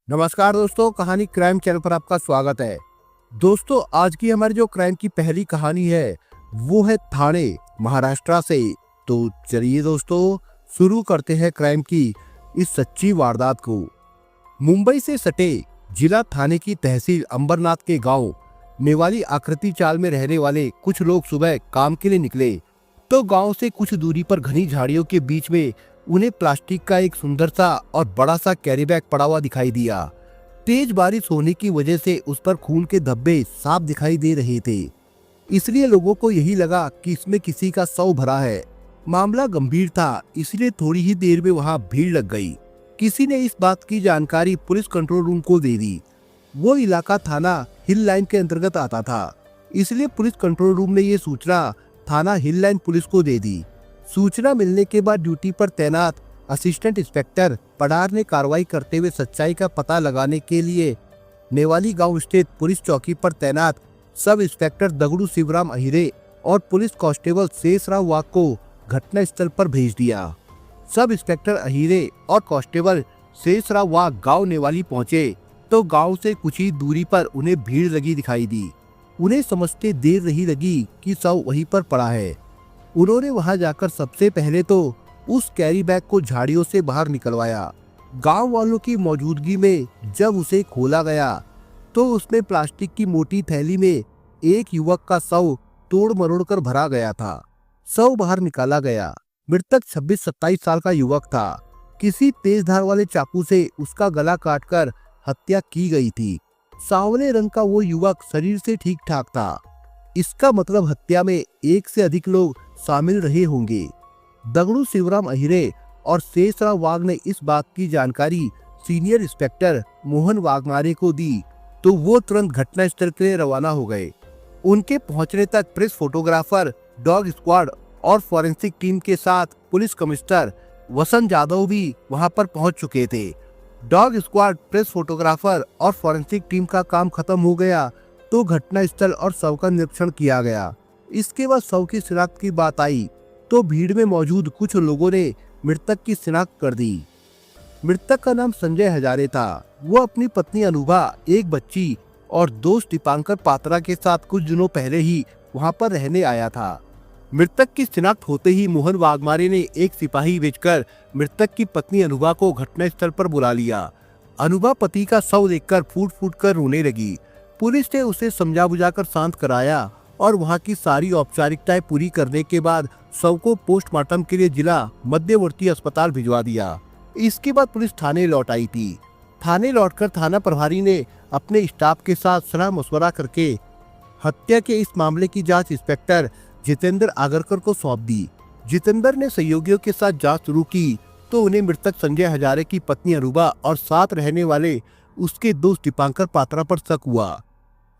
नमस्कार दोस्तों, कहानी क्राइम चैनल पर आपका स्वागत है। दोस्तों, आज की हमारी जो क्राइम की पहली कहानी है वो है ठाणे, महाराष्ट्र से। तो चलिए दोस्तों, शुरू करते हैं क्राइम की इस सच्ची वारदात को। मुंबई से सटे जिला ठाणे की तहसील अंबरनाथ के गांव नेवाली आकृति चाल में रहने वाले कुछ लोग सुबह काम के लिए निकले तो गांव से कुछ दूरी पर घनी झाड़ियों के बीच में उन्हें प्लास्टिक का एक सुंदर सा और बड़ा सा कैरी बैग पड़ा हुआ दिखाई दिया। तेज बारिश होने की वजह से उस पर खून के धब्बे साफ दिखाई दे रहे थे, इसलिए लोगों को यही लगा कि इसमें किसी का शव भरा है। मामला गंभीर था, इसलिए थोड़ी ही देर में वहां भीड़ लग गई। किसी ने इस बात की जानकारी पुलिस कंट्रोल रूम को दे दी। वो इलाका थाना हिल लाइन के अंतर्गत आता था, इसलिए पुलिस कंट्रोल रूम ने ये सूचना थाना हिल लाइन पुलिस को दे दी। सूचना मिलने के बाद ड्यूटी पर तैनात असिस्टेंट इंस्पेक्टर पडार ने कार्रवाई करते हुए सच्चाई का पता लगाने के लिए नेवाली गांव स्थित पुलिस चौकी पर तैनात सब इंस्पेक्टर दगड़ू शिवराम अहिरे और पुलिस कांस्टेबल शेषराव वाघ को घटना स्थल पर भेज दिया। सब इंस्पेक्टर अहिरे और कांस्टेबल शेषराव वाघ गांव नेवाली पहुंचे तो गांव से कुछ ही दूरी पर उन्हें भीड़ लगी दिखाई दी। उन्हें समझते देर नहीं लगी कि शव वहीं पर पड़ा है। उन्होंने वहां जाकर सबसे पहले तो उस कैरी बैग को झाड़ियों से बाहर निकलवाया। गांव वालों की मौजूदगी में जब उसे खोला गया तो उसमें प्लास्टिक की मोटी थैली में एक युवक का शव तोड़ मरोड़ कर भरा गया था। शव बाहर निकाला गया। मृतक 26-27 साल का युवक था। किसी तेज धार वाले चाकू से उसका गला काटकर हत्या की गई थी। सांवले रंग का वो युवक शरीर से ठीक ठाक था। इसका मतलब हत्या में एक से अधिक लोग शामिल रहे होंगे। दगड़ू शिवराम अहिरे और शेषराव वाघ ने इस बात की जानकारी सीनियर इंस्पेक्टर मोहन वाघमारे को दी तो वो तुरंत घटना स्थल के लिए रवाना हो गए। उनके पहुंचने तक प्रेस फोटोग्राफर, डॉग स्क्वाड और फॉरेंसिक टीम के साथ पुलिस कमिश्नर वसंत यादव भी वहां पर पहुंच चुके थे। डॉग स्क्वाड, प्रेस फोटोग्राफर और फॉरेंसिक टीम का काम खत्म हो गया तो घटना स्थल और शव का निरीक्षण किया गया। इसके बाद शव की शिनाख्त की बात आई तो भीड़ में मौजूद कुछ लोगों ने मृतक की शिनाख्त कर दी। मृतक का नाम संजय हजारे था। वो अपनी पत्नी अनुभा, एक बच्ची और दोस्त दीपांकर पात्रा के साथ कुछ दिनों पहले ही वहां पर रहने आया था। मृतक की शिनाख्त होते ही मोहन वाघमारे ने एक सिपाही भेजकर मृतक की पत्नी अनुभा को घटना स्थल पर बुला लिया। अनुभा पति का शव देखकर फूट फूट कर रोने लगी। पुलिस ने उसे समझा बुझाकर शांत कराया और वहां की सारी औपचारिकताएं पूरी करने के बाद शव को पोस्टमार्टम के लिए जिला मध्यवर्ती अस्पताल भिजवा दिया। इसके बाद पुलिस थाने लौट आई थी। थाने लौटकर थाना प्रभारी ने अपने स्टाफ के साथ सलाह मशवरा करके हत्या के इस मामले की जांच इंस्पेक्टर जितेंद्र आगरकर को सौंप दी। जितेंद्र ने सहयोगियों के साथ जांच शुरू की तो उन्हें मृतक संजय हजारे की पत्नी अनुभा और साथ रहने वाले उसके दोस्त दीपांकर पात्रा पर शक हुआ,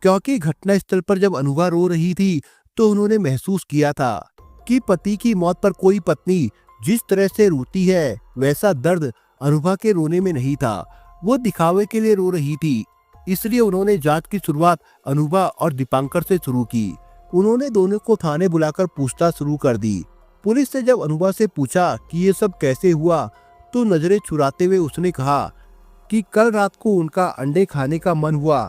क्योंकि घटना स्थल पर जब अनुभा रो रही थी तो उन्होंने महसूस किया था कि पति की मौत पर कोई पत्नी जिस तरह से रोती है वैसा दर्द अनुभा के रोने में नहीं था। वो दिखावे के लिए रो रही थी। इसलिए उन्होंने जांच की शुरुआत अनुभा और दीपांकर से शुरू की। उन्होंने दोनों को थाने बुलाकर पूछताछ शुरू कर दी। पुलिस ने जब अनुभा से पूछा कि ये सब कैसे हुआ तो नजरें चुराते हुए उसने कहा कि कल रात को उनका अंडे खाने का मन हुआ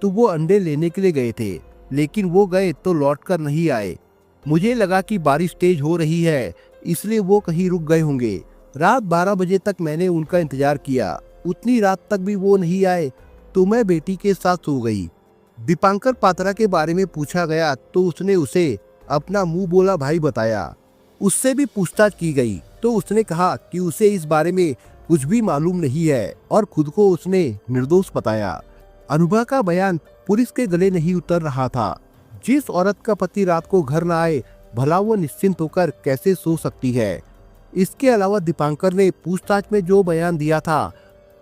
तो वो अंडे लेने के लिए गए थे, लेकिन वो गए तो लौटकर नहीं आए। मुझे लगा कि बारिश तेज हो रही है, इसलिए वो कहीं रुक गए होंगे। रात 12 बजे तक मैंने उनका इंतजार किया। उतनी रात तक भी वो नहीं आए तो मैं बेटी के साथ सो गई। दीपांकर पात्रा के बारे में पूछा गया तो उसने उसे अपना मुंह बोला भाई बताया। उससे भी पूछताछ की गई तो उसने कहा कि उसे इस बारे में कुछ भी मालूम नहीं है और खुद को उसने निर्दोष बताया। अनुभा का बयान पुलिस के गले नहीं उतर रहा था। जिस औरत का पति रात को घर न आए, भला वो निश्चिंत होकर कैसे सो सकती है। इसके अलावा दीपांकर ने पूछताछ में जो बयान दिया था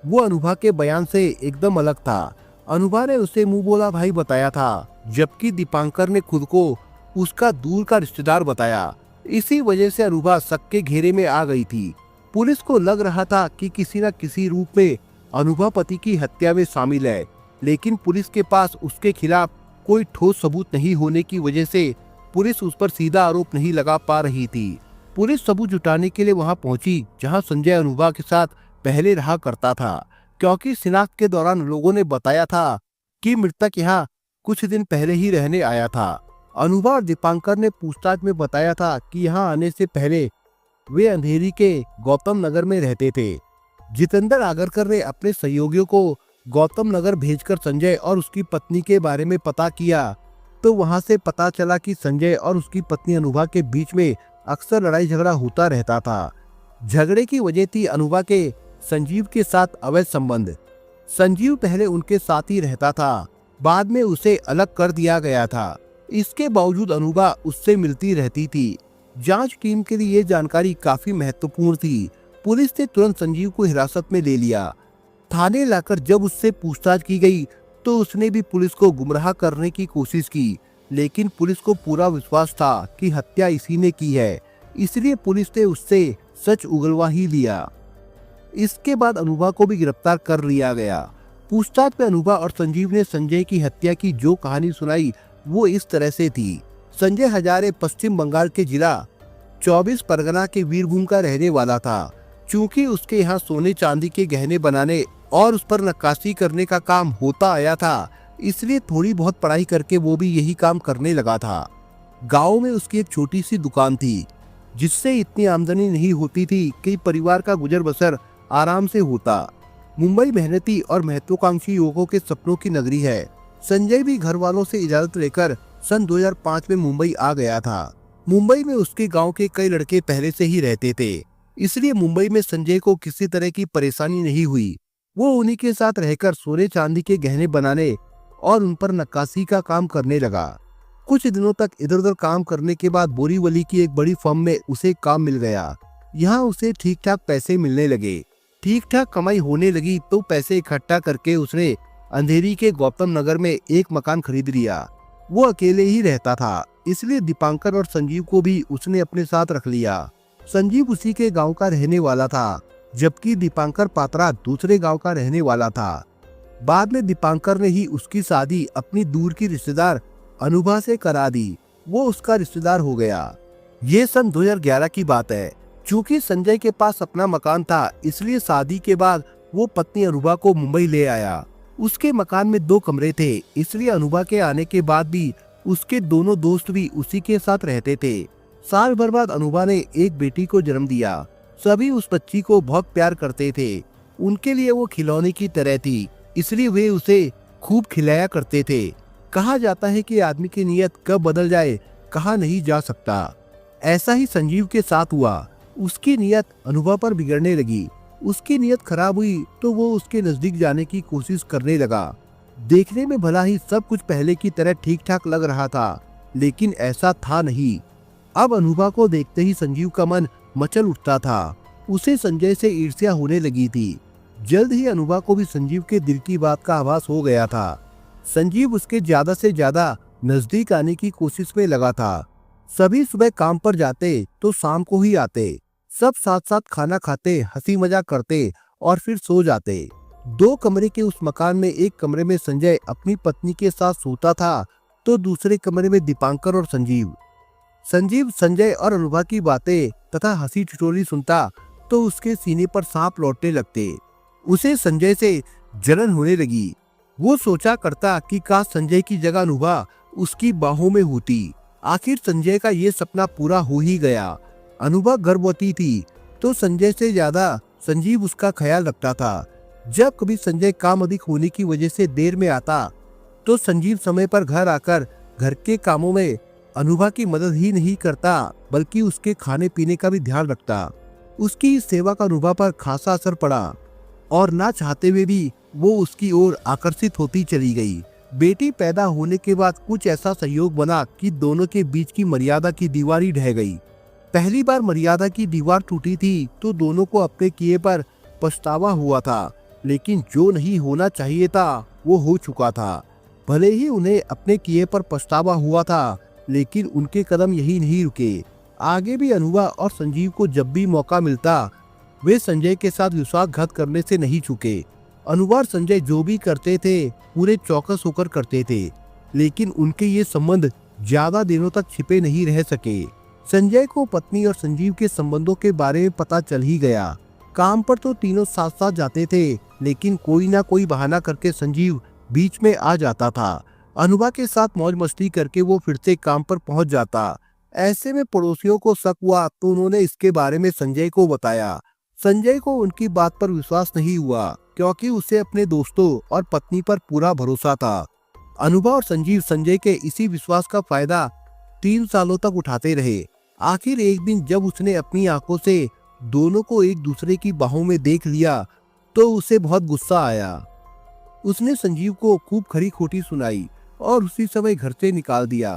वो अनुभा के बयान से एकदम अलग था। अनुभा ने उसे मुंह बोला भाई बताया था, जबकि दीपांकर ने खुद को उसका दूर का रिश्तेदार बताया। इसी वजह से अनुभा शक के घेरे में आ गई थी। पुलिस को लग रहा था कि किसी न किसी रूप में अनुभा पति की हत्या में शामिल है, लेकिन पुलिस के पास उसके खिलाफ कोई ठोस सबूत नहीं होने की वजह से पुलिस उस पर सीधा आरोप नहीं लगा पा रही थी। पुलिस सबूत जुटाने के लिए वहां पहुंची जहां संजय अनुभा के साथ पहले रहा करता था, क्योंकि शिनाख्त के दौरान लोगों ने बताया था कि मृतक यहाँ कुछ दिन पहले ही रहने आया था। अनुभा और दीपांकर ने पूछताछ में बताया था कि यहाँ आने से पहले वे अंधेरी के गौतम नगर में रहते थे। जितेंद्र आगरकर ने अपने सहयोगियों को गौतम नगर भेजकर संजय और उसकी पत्नी के बारे में पता किया, तो वहां से पता चला कि संजय और उसकी पत्नी अनुभा के बीच में अक्सर लड़ाई झगड़ा होता रहता था। झगड़े की वजह थी अनुभा के संजीव के साथ अवैध संबंध। संजीव पहले उनके साथ ही रहता था, बाद में उसे अलग कर दिया गया था। इसके बावजूद अनुभा उससे मिलती रहती थी। जांच टीम के लिए ये जानकारी काफी महत्वपूर्ण थी। पुलिस ने तुरंत संजीव को हिरासत में ले लिया। थाने लाकर जब उससे पूछताछ की गई तो उसने भी पुलिस को गुमराह करने की कोशिश की, लेकिन पुलिस को पूरा विश्वास था कि हत्या इसी ने की है, इसलिए पुलिस ने उससे सच उगलवा ही लिया। इसके बाद अनुभा को भी गिरफ्तार कर लिया गया। पूछताछ में अनुभा और संजीव ने संजय की हत्या की जो कहानी सुनाई वो इस तरह से थी। संजय हजारे पश्चिम बंगाल के जिला 24 परगना के वीरभूम का रहने वाला था। चूंकि उसके यहाँ सोने चांदी के गहने बनाने और उस पर नक्काशी करने का काम होता आया था, इसलिए थोड़ी बहुत पढ़ाई करके वो भी यही काम करने लगा था। गांव में उसकी एक छोटी सी दुकान थी, जिससे इतनी आमदनी नहीं होती थी कि परिवार का गुजर बसर आराम से होता। मुंबई मेहनती और महत्वाकांक्षी युवकों के सपनों की नगरी है। संजय भी घर वालों से इजाजत लेकर सन 2005 में मुंबई आ गया था। मुंबई में उसके गांव के कई लड़के पहले से ही रहते थे, इसलिए मुंबई में संजय को किसी तरह की परेशानी नहीं हुई। वो उन्हीं के साथ रहकर सोने चांदी के गहने बनाने और उन पर नक्काशी का काम करने लगा। कुछ दिनों तक इधर उधर काम करने के बाद बोरीवली की एक बड़ी फर्म में उसे काम मिल गया। यहाँ उसे ठीक ठाक पैसे मिलने लगे। ठीक ठाक कमाई होने लगी तो पैसे इकट्ठा करके उसने अंधेरी के गौतम नगर में एक मकान खरीद लिया। वो अकेले ही रहता था, इसलिए दीपांकर और संजीव को भी उसने अपने साथ रख लिया। संजीव उसी के गांव का रहने वाला था, जबकि दीपांकर पात्रा दूसरे गांव का रहने वाला था। बाद में दीपांकर ने ही उसकी शादी अपनी दूर की रिश्तेदार अनुभा से करा दी। वो उसका रिश्तेदार हो गया। ये सन 2011 की बात है। चूंकि संजय के पास अपना मकान था, इसलिए शादी के बाद वो पत्नी अनुभा को मुंबई ले आया। उसके मकान में 2 कमरे थे, इसलिए अनुभा के आने के बाद भी उसके दोनों दोस्त भी उसी के साथ रहते थे। साल भर बाद अनुभा ने एक बेटी को जन्म दिया। सभी उस बच्ची को बहुत प्यार करते थे। उनके लिए वो खिलौने की तरह थी, इसलिए वे उसे खूब खिलाया करते थे। कहा जाता है कि आदमी की नीयत कब बदल जाए कहा नहीं जा सकता। ऐसा ही संजीव के साथ हुआ। उसकी नीयत अनुभा पर बिगड़ने लगी। उसकी नीयत खराब हुई तो वो उसके नजदीक जाने की कोशिश करने लगा। देखने में भला ही सब कुछ पहले की तरह ठीक ठाक लग रहा था, लेकिन ऐसा था नहीं। अब अनुभा को देखते ही संजीव का मन मचल उठता था। उसे संजय से ईर्ष्या होने लगी थी। जल्द ही अनुभा को भी संजीव के दिल की बात का आभास हो गया था। संजीव उसके ज्यादा से ज्यादा नजदीक आने की कोशिश में लगा था। सभी सुबह काम पर जाते तो शाम को ही आते। सब साथ साथ खाना खाते, हंसी मजाक करते और फिर सो जाते। 2 कमरे के उस मकान में एक कमरे में संजय अपनी पत्नी के साथ सोता था, तो दूसरे कमरे में दीपांकर और संजीव। संजीव संजय और अनुभा की बातें तथा हंसी ठिठोली सुनता तो उसके सीने पर सांप लौटने लगते। उसे संजय से जलन होने लगी। वो सोचा करता कि काश संजय की जगह अनुभा उसकी बाहों में होती। आखिर संजय का ये सपना पूरा हो ही गया। अनुभा गर्भवती थी तो संजय से ज्यादा संजीव उसका ख्याल रखता था। जब कभी संजय काम अधिक होने की वजह से देर में आता तो संजीव समय पर घर आकर घर के कामों में अनुभा की मदद ही नहीं करता, बल्कि उसके खाने पीने का भी ध्यान रखता। उसकी इस सेवा का अनुभा पर खासा असर पड़ा और ना चाहते हुए भी वो उसकी ओर आकर्षित होती चली गई। बेटी पैदा होने के बाद कुछ ऐसा संयोग बना कि दोनों के बीच की मर्यादा की दीवार ही ढह गई। पहली बार मर्यादा की दीवार टूटी थी तो दोनों को अपने किए पर पछतावा हुआ था, लेकिन जो नहीं होना चाहिए था वो हो चुका था। भले ही उन्हें अपने किए पर पछतावा हुआ था, लेकिन उनके कदम यही नहीं रुके। आगे भी अनुभा और संजीव को जब भी मौका मिलता वे संजय के साथ विश्वासघात करने से नहीं चूके। अनुभा और संजय जो भी करते थे पूरे चौकस होकर करते थे, लेकिन उनके ये संबंध ज्यादा दिनों तक छिपे नहीं रह सके। संजय को पत्नी और संजीव के संबंधों के बारे में पता चल ही गया। काम पर तो तीनों साथ साथ जाते थे, लेकिन कोई ना कोई बहाना करके संजीव बीच में आ जाता था। अनुभा के साथ मौज मस्ती करके वो फिर से काम पर पहुंच जाता। ऐसे में पड़ोसियों को शक हुआ तो उन्होंने इसके बारे में संजय को बताया। संजय को उनकी बात पर विश्वास नहीं हुआ, क्योंकि उसे अपने दोस्तों और पत्नी पर पूरा भरोसा था। अनुभा और संजीव संजय के इसी विश्वास का फायदा 3 सालों तक उठाते रहे। आखिर एक दिन जब उसने अपनी आंखों से दोनों को एक दूसरे की बाहों में देख लिया तो उसे बहुत गुस्सा आया। उसने संजीव को खूब खरी खोटी सुनाई और उसी समय घर से निकाल दिया।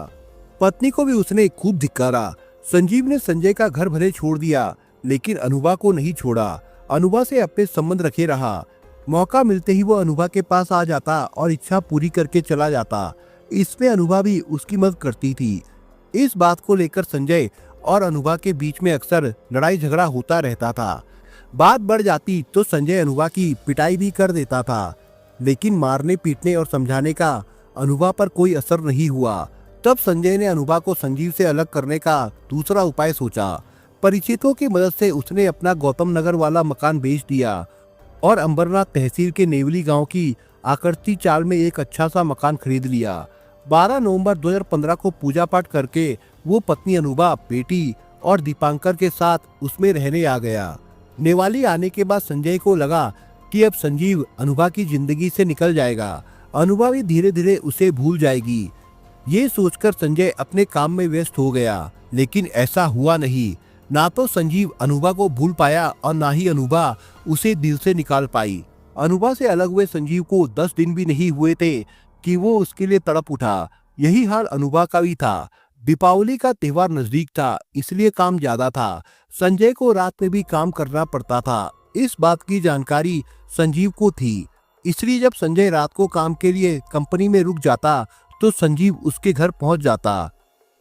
पत्नी को भी उसने खूब धिक्कारा। संजीव ने संजय का घर भले छोड़ दिया, लेकिन अनुभा को नहीं छोड़ा। अनुभा से अपने संबंध रखे रहा। मौका मिलते ही वो अनुभा के पास आ जाता और इच्छा पूरी करके चला जाता। इसमें अनुभा भी उसकी मदद करती थी। इस बात को लेकर संजय और अनुभा के बीच में अक्सर लड़ाई झगड़ा होता रहता था। बात बढ़ जाती तो संजय अनुभा की पिटाई भी कर देता था, लेकिन मारने पीटने और समझाने का अनुभा पर कोई असर नहीं हुआ। तब संजय ने अनुभा को संजीव से अलग करने का दूसरा उपाय सोचा। परिचितों की मदद से उसने अपना गौतम नगर वाला मकान बेच दिया और अंबरनाथ तहसील के नेवली गांव की आकृति चाल में एक अच्छा सा मकान खरीद लिया। 12 नवंबर 2015 को पूजा पाठ करके वो पत्नी अनुभा, बेटी और दीपांकर के साथ उसमें रहने आ गया। नेवाली आने के बाद संजय को लगा कि अब संजीव अनुभा की जिंदगी से निकल जाएगा। अनुभा भी धीरे धीरे उसे भूल जाएगी। ये सोचकर संजय अपने काम में व्यस्त हो गया, लेकिन ऐसा हुआ नहीं। ना तो संजीव अनुभा को भूल पाया और ना ही अनुभा उसे दिल से निकाल पाई। अनुभा से अलग हुए संजीव को 10 दिन भी नहीं हुए थे कि वो उसके लिए तड़प उठा। यही हाल अनुभा का भी था। दीपावली का त्योहार नजदीक था, इसलिए काम ज्यादा था। संजय को रात में भी काम करना पड़ता था। इस बात की जानकारी संजीव को थी, इसलिए जब संजय रात को काम के लिए कंपनी में रुक जाता तो संजीव उसके घर पहुंच जाता।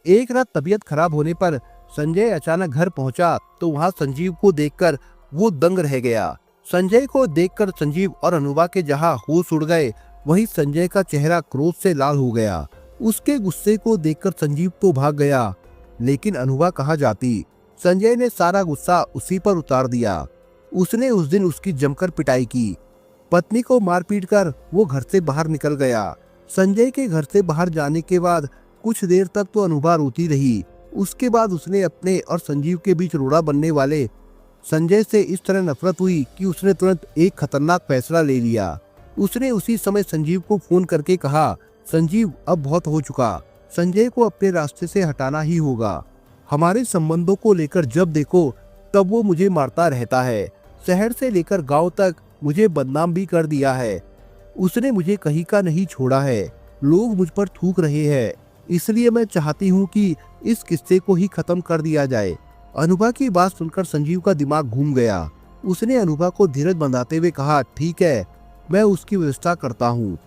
एक रात तबीयत खराब होने पर संजय अचानक घर पहुंचा तो वहां संजीव को देखकर वो दंग रह गया। संजय को देखकर संजीव और अनुभा के जहां होश उड़ गए, वहीं संजय का चेहरा क्रोध से लाल हो गया। उसके गुस्से को देखकर संजीव तो भाग गया, लेकिन अनुभा कहाँ जाती। संजय ने सारा गुस्सा उसी पर उतार दिया। उसने उस दिन उसकी जमकर पिटाई की। पत्नी को मारपीट कर वो घर से बाहर निकल गया। संजय के घर से बाहर जाने के बाद कुछ देर तक तो अनुभा रोती रही। उसके बाद उसने अपने और संजीव के बीच रोड़ा बनने वाले संजय से इस तरह नफरत हुई कि उसने तुरंत एक खतरनाक फैसला ले लिया। उसने उसी समय संजीव को फोन करके कहा, संजीव अब बहुत हो चुका, संजय को अपने रास्ते से हटाना ही होगा। हमारे संबंधों को लेकर जब देखो तब वो मुझे मारता रहता है। शहर से लेकर गांव तक मुझे बदनाम भी कर दिया है। उसने मुझे कहीं का नहीं छोड़ा है। लोग मुझ पर थूक रहे हैं, इसलिए मैं चाहती हूँ कि इस किस्से को ही खत्म कर दिया जाए। अनुभा की बात सुनकर संजीव का दिमाग घूम गया। उसने अनुभा को धीरज बंधाते हुए कहा, ठीक है, मैं उसकी व्यवस्था करता हूँ।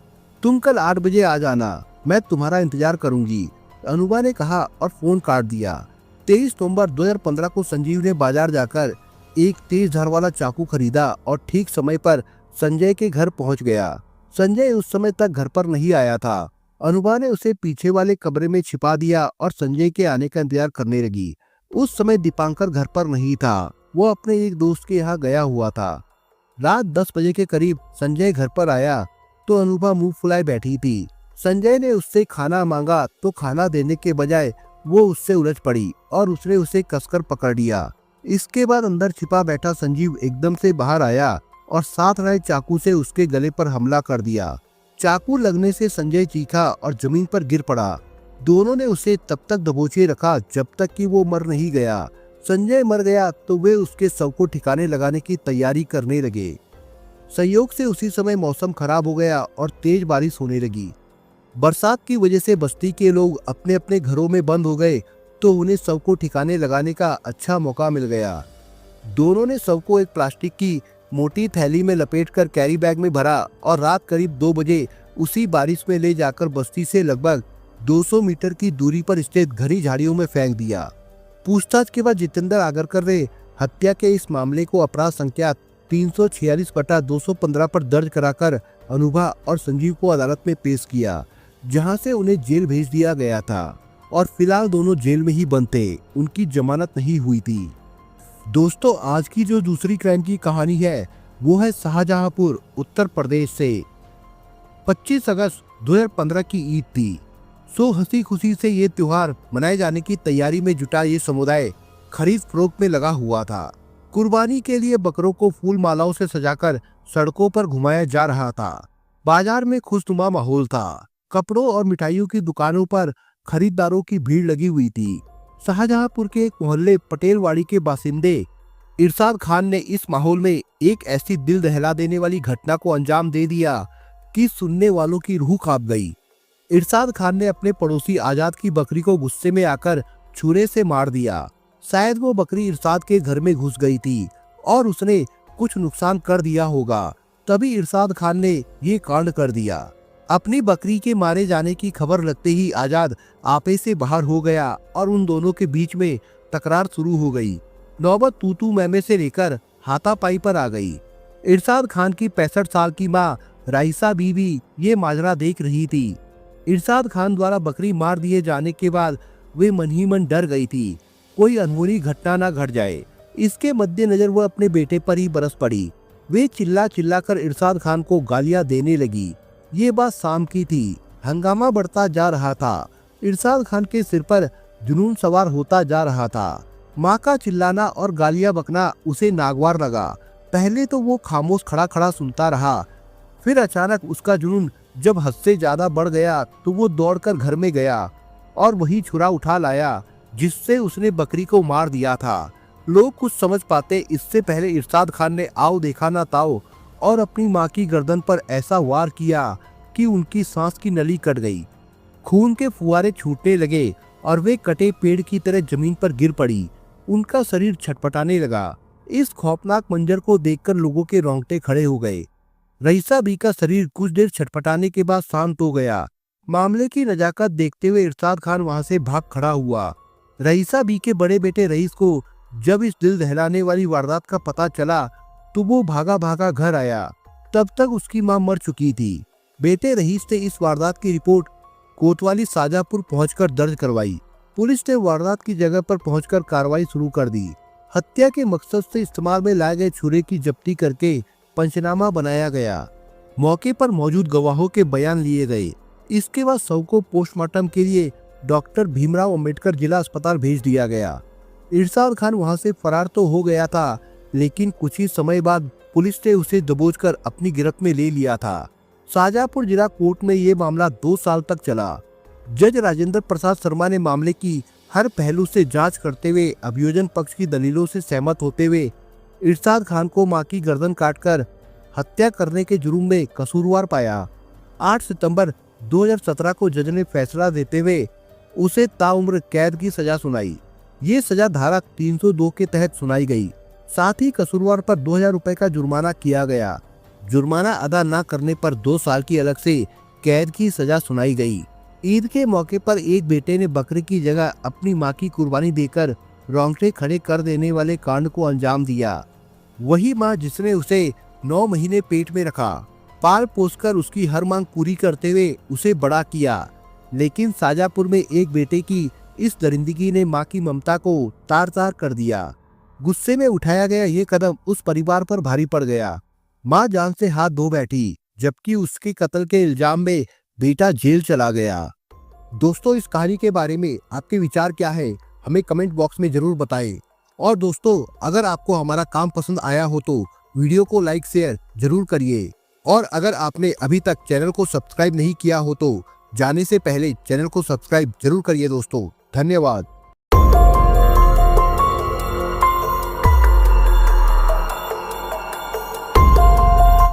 तुम कल 8 बजे आ जाना, मैं तुम्हारा इंतजार करूंगी। अनुभा ने कहा और फोन काट दिया। 23 नवंबर 2015 को संजीव ने बाजार जाकर एक तेज धार वाला चाकू खरीदा और ठीक समय पर संजय के घर पहुंच गया। संजय उस समय तक घर पर नहीं आया था। अनुभा ने उसे पीछे वाले कमरे में छिपा दिया और संजय के आने का इंतजार करने लगी। उस समय दीपांकर घर पर नहीं था, वो अपने एक दोस्त के यहाँ गया हुआ था। रात 10 बजे के करीब संजय घर पर आया तो अनुभा मुंह फुलाए बैठी थी। संजय ने उससे खाना मांगा तो खाना देने के बजाय वो उससे उलझ पड़ी और उसने उसे कसकर पकड़ लिया। इसके बाद अंदर छिपा बैठा संजीव एकदम से बाहर आया और साथ रहे चाकू से उसके गले पर हमला कर दिया। चाकू लगने से संजय चीखा और जमीन पर गिर पड़ा। दोनों ने उसे तब तक दबोचे रखा जब तक कि वो मर नहीं गया। संजय मर गया तो वे उसके शव को ठिकाने लगाने की तैयारी करने लगे। संयोग से उसी समय मौसम खराब हो गया और तेज बारिश होने लगी। बरसात की वजह से बस्ती के लोग अपने अपने घरों में बंद हो गए तो उन्हें शव को ठिकाने लगाने का अच्छा मौका मिल गया। दोनों ने शव को एक प्लास्टिक की मोटी थैली में लपेटकर कैरी बैग में भरा और रात करीब 2 बजे उसी बारिश में ले जाकर बस्ती से लगभग 200 मीटर की दूरी पर स्थित घनी झाड़ियों में फेंक दिया। पूछताछ के बाद जितेंद्र आगरकर ने हत्या के इस मामले को अपराध संख्या 346/215 पर दर्ज कराकर अनुभा और संजीव को अदालत में पेश किया, जहां से उन्हें जेल भेज दिया गया था और फिलहाल दोनों जेल में ही बंद थे। उनकी जमानत नहीं हुई थी। दोस्तों आज की जो दूसरी क्राइम की कहानी है वो है शाहजहांपुर उत्तर प्रदेश से। 25 अगस्त 2015 की ईद थी। सो हंसी खुशी से ये त्योहार मनाए जाने की तैयारी में जुटा ये समुदाय खरीद फरोख्त में लगा हुआ था। कुर्बानी के लिए बकरों को फूल मालाओं से सजाकर सड़कों पर घुमाया जा रहा था। बाजार में खुशनुमा माहौल था। कपड़ों और मिठाइयों की दुकानों पर खरीदारों की भीड़ लगी हुई थी। शाहजहांपुर के एक मोहल्ले पटेलवाड़ी के बासिंदे इरशाद खान ने इस माहौल में एक ऐसी दिल दहला देने वाली घटना को अंजाम दे दिया कि सुनने वालों की रूह कांप गई। इरशाद खान ने अपने पड़ोसी आजाद की बकरी को गुस्से में आकर छुरे से मार दिया। शायद वो बकरी इरशाद के घर में घुस गई थी और उसने कुछ नुकसान कर दिया होगा, तभी इरशाद खान ने ये कांड कर दिया। अपनी बकरी के मारे जाने की खबर लगते ही आजाद आपे से बाहर हो गया और उन दोनों के बीच में तकरार शुरू हो गई। नौबत तू मैमे से लेकर हाथापाई पर आ गई। इरशाद खान की 65 साल की मां राइसा बीबी ये माजरा देख रही थी। इरशाद खान द्वारा बकरी मार दिए जाने के बाद वे मन ही मन डर गई थी, कोई अनहोनी घटना ना घट जाए। इसके मद्देनजर वह अपने बेटे पर ही बरस पड़ी। वे चिल्ला चिल्ला कर इरशाद खान को गालियां देने लगी। ये बात शाम की थी। हंगामा बढ़ता जा रहा था। इरशाद खान के सिर पर जुनून सवार होता जा रहा था। माँ का चिल्लाना और गालियां बकना उसे नागवार लगा। पहले तो वो खामोश खड़ा खड़ा सुनता रहा, फिर अचानक उसका जुनून जब हद से ज्यादा बढ़ गया तो वो दौड़कर घर में गया और वही छुरा उठा लाया जिससे उसने बकरी को मार दिया था। लोग कुछ समझ पाते इससे पहले इरशाद खान ने आओ देखा ना ताओ और अपनी माँ की गर्दन पर ऐसा वार किया कि उनकी सांस की नली कट गई। खून के फुहारे छूटने लगे और वे कटे पेड़ की तरह जमीन पर गिर पड़ी। उनका शरीर छटपटाने लगा। इस खौफनाक मंजर को देखकर लोगों के रोंगटे खड़े हो गए। रईसा बी का शरीर कुछ देर छटपटाने के बाद शांत हो गया। मामले की नजाकत देखते हुए इरशाद खान वहां से भाग खड़ा हुआ। रईसा बी के बड़े बेटे रईस को जब इस दिल दहलाने वाली वारदात का पता चला तो वो भागा भागा घर आया। तब तक उसकी मां मर चुकी थी। बेटे रईस ने इस वारदात की रिपोर्ट कोतवाली शाहजहांपुर पहुंचकर दर्ज करवाई। पुलिस ने वारदात की जगह पर पहुंचकर कार्रवाई शुरू कर दी। हत्या के मकसद से इस्तेमाल में लाए गए छुरे की जब्ती करके पंचनामा बनाया गया। मौके पर मौजूद गवाहों के बयान लिए गए। इसके बाद शव को पोस्टमार्टम के लिए डॉक्टर भीमराव अंबेडकर जिला अस्पताल भेज दिया गया। इरशाद खान वहां से फरार तो हो गया था, लेकिन कुछ ही समय बाद पुलिस ने उसे दबोचकर अपनी गिरफ्त में ले लिया था। शाहजहांपुर जिला कोर्ट में ये मामला 2 साल तक चला। जज राजेंद्र प्रसाद शर्मा ने मामले की हर पहलू से जांच करते हुए अभियोजन पक्ष की दलीलों से सहमत होते हुए इरशाद खान को मां की गर्दन काटकर हत्या करने के जुर्म में कसूरवार पाया। 8 सितंबर 2017 को जज ने फैसला देते हुए उसे ताउम्र कैद की सजा सुनाई। ये सजा धारा 302 के तहत सुनाई गई। साथ ही कसूरवार पर 2000 रुपए का जुर्माना किया गया। जुर्माना अदा न करने पर 2 साल की अलग से कैद की सजा सुनाई गई। ईद के मौके पर एक बेटे ने बकरी की जगह अपनी मां की कुर्बानी देकर रोंगटे खड़े कर देने वाले कांड को अंजाम दिया। वही मां जिसने उसे 9 महीने पेट में रखा, पाल पोसकर उसकी हर मांग पूरी करते हुए उसे बड़ा किया। लेकिन शाहजहांपुर में एक बेटे की इस दरिंदगी ने मां की ममता को तार तार कर दिया। गुस्से में उठाया गया ये कदम उस परिवार पर भारी पड़ गया। मां जान से हाथ धो बैठी, जबकि उसके कत्ल के इल्जाम में बेटा जेल चला गया। दोस्तों इस कहानी के बारे में आपके विचार क्या है, हमें कमेंट बॉक्स में जरूर बताएं। और दोस्तों अगर आपको हमारा काम पसंद आया हो तो वीडियो को लाइक शेयर जरूर करिए। और अगर आपने अभी तक चैनल को सब्सक्राइब नहीं किया हो तो जाने से पहले चैनल को सब्सक्राइब जरूर करिए दोस्तों। धन्यवाद।